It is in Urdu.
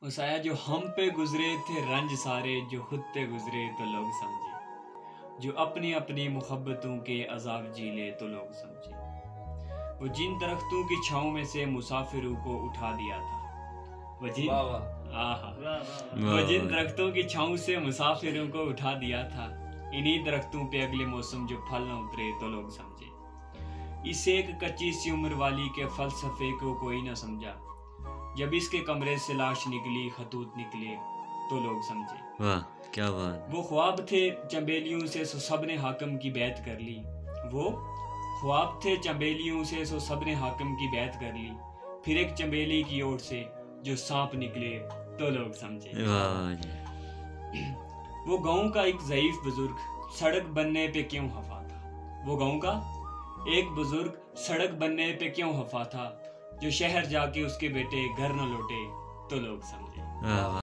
اس آیا جو ہم پہ گزرے تھے رنج سارے، جو خود پہ گزرے تو لوگ سمجھے، جو اپنی اپنی محبتوں کے عذاب جی لے تو لوگ سمجھے۔ وہ جن درختوں کی چھاؤں میں سے مسافروں کو اٹھا دیا تھا، وہ جن درختوں کی چھاؤں سے مسافروں کو اٹھا دیا تھا، انہی درختوں پہ اگلے موسم جو پھل نہ اترے تو لوگ سمجھے۔ اس ایک کچی سی عمر والی کے فلسفے کو کوئی نہ سمجھا، جب اس کے کمرے سے لاش نکلی، خطوط نکلے تو لوگ سمجھے۔ واہ کیا بات! وہ خواب تھے چنبیلیوں سے سو سب نے حاکم کی بیعت کر لی، وہ خواب تھے چنبیلیوں سے سو سب نے حاکم کی بیعت کر لی، پھر ایک چنبیلی کی اوٹ سے جو سانپ نکلے تو لوگ سمجھے۔ واہ جی۔ وہ گاؤں کا ایک ضعیف بزرگ سڑک بننے پہ کیوں خفا تھا، وہ گاؤں کا ایک بزرگ سڑک بننے پہ کیوں خفا تھا، جو شہر جا کے اس کے بیٹے گھر نہ لوٹے تو لوگ سمجھے۔